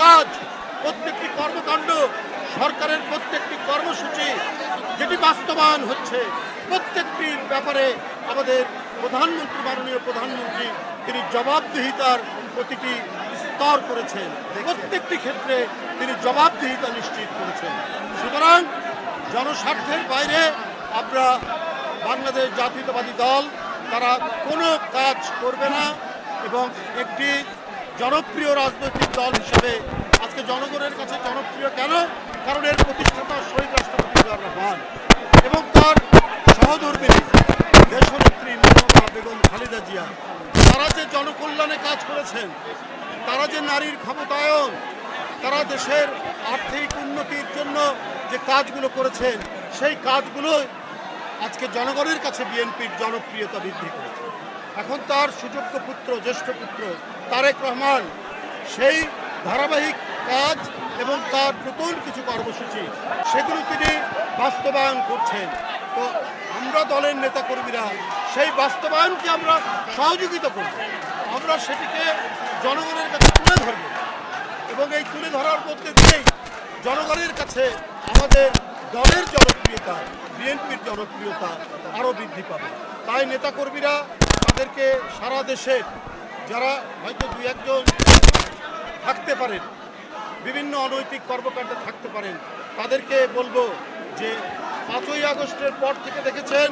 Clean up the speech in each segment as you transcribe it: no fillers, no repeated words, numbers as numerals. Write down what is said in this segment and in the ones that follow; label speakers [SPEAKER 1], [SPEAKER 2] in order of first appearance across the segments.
[SPEAKER 1] কাজ, প্রত্যেকটি কর্মকাণ্ড, সরকারের প্রত্যেকটি কর্মসূচি যেটি বাস্তবায়ন হচ্ছে, প্রত্যেকটির ব্যাপারে আমাদের প্রধানমন্ত্রী, মাননীয় প্রধানমন্ত্রী, তিনি জবাবদিহিতার প্রতিটি স্তর করেছেন, প্রত্যেকটি ক্ষেত্রে তিনি জবাবদিহিতা নিশ্চিত করেছেন। সুতরাং জনস্বার্থের বাইরে আমরা বাংলাদেশ জাতীয়তাবাদী দল তারা কোনো কাজ করবে না এবং একটি জনপ্রিয় রাজনৈতিক দল হিসেবে আজকে জনগণের কাছে জনপ্রিয় কেন? কারণ এর প্রতিষ্ঠাতা শহীদ রাষ্ট্রপতি জিয়াউর রহমান এবং তার সহধর্মিণী দেশনেত্রী মমতা বেগম খালেদা জিয়া, তারা যে জনকল্যাণে কাজ করেছেন, তারা যে নারীর ক্ষমতায়ন, তারা দেশের আর্থিক উন্নতির জন্য যে কাজগুলো করেছেন, সেই কাজগুলো আজকে জনগণের কাছে বিএনপির জনপ্রিয়তা বৃদ্ধি করেছে। এখন তার সুযোগ্য পুত্র, জ্যেষ্ঠ পুত্র তারেক রহমান সেই ধারাবাহিক কাজ এবং তার নতুন কিছু কর্মসূচি সেগুলো তিনি বাস্তবায়ন করছেন। তো আমরা দলের নেতাকর্মীরা সেই বাস্তবায়নকে আমরা সহযোগিতা করব, আমরা সেটিকে জনগণের কাছে তুলে ধরব এবং এই তুলে ধরার মধ্যে দিয়েই জনগণের কাছে আমাদের দলের জনপ্রিয়তা, বিএনপির জনপ্রিয়তা আরও বৃদ্ধি পাবে। তাই নেতাকর্মীরা তাদেরকে সারা দেশের যারা হয়তো দু একজন থাকতে পারেন, বিভিন্ন অনৈতিক কর্মকাণ্ডে থাকতে পারেন, তাদেরকে বলবো যে 5ই আগস্টের পর থেকে দেখেছেন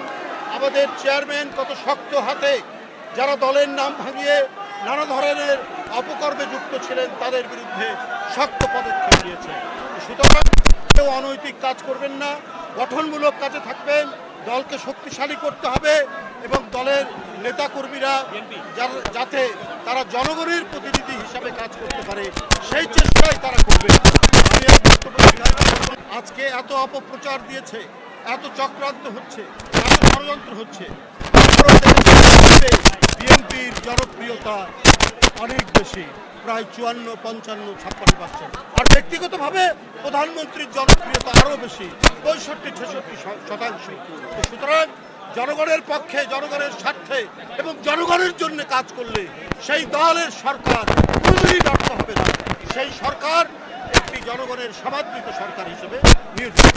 [SPEAKER 1] আমাদের চেয়ারম্যান কত শক্ত হাতে যারা দলের নাম ভাঙিয়ে নানা ধরনের অপকর্মে যুক্ত ছিলেন তাদের বিরুদ্ধে শক্ত পদক্ষেপ নিয়েছেন। সুতরাং কেউ অনৈতিক কাজ করবেন না, গঠনমূলক কাজে থাকবেন, দলকে শক্তিশালী করতে হবে এবং দলের নেতাকর্মীরা যাতে তারা জনগণের প্রতিনিধি হিসাবে কাজ করতে পারে সেই চেষ্টাই তারা করবে। আমি আজকে এত অপপ্রচার দিয়েছে, এত চক্রান্ত হচ্ছে, এত ষড়যন্ত্র হচ্ছে, বিএনপির জনপ্রিয়তা অনেক বেশি, প্রায় 54, 55, 56%। আর ব্যক্তিগতভাবে প্রধানমন্ত্রীর জনপ্রিয়তা আরও বেশি, 65-66%। সুতরাং জনগণের পক্ষে, জনগণের স্বার্থে এবং জনগণের জন্য কাজ করলে সেই দলের সরকার কোনোদিনই ব্যর্থ হবে না। সেই সরকার একটি জনগণের সমাদৃত সরকার হিসেবে নিয়োজিত।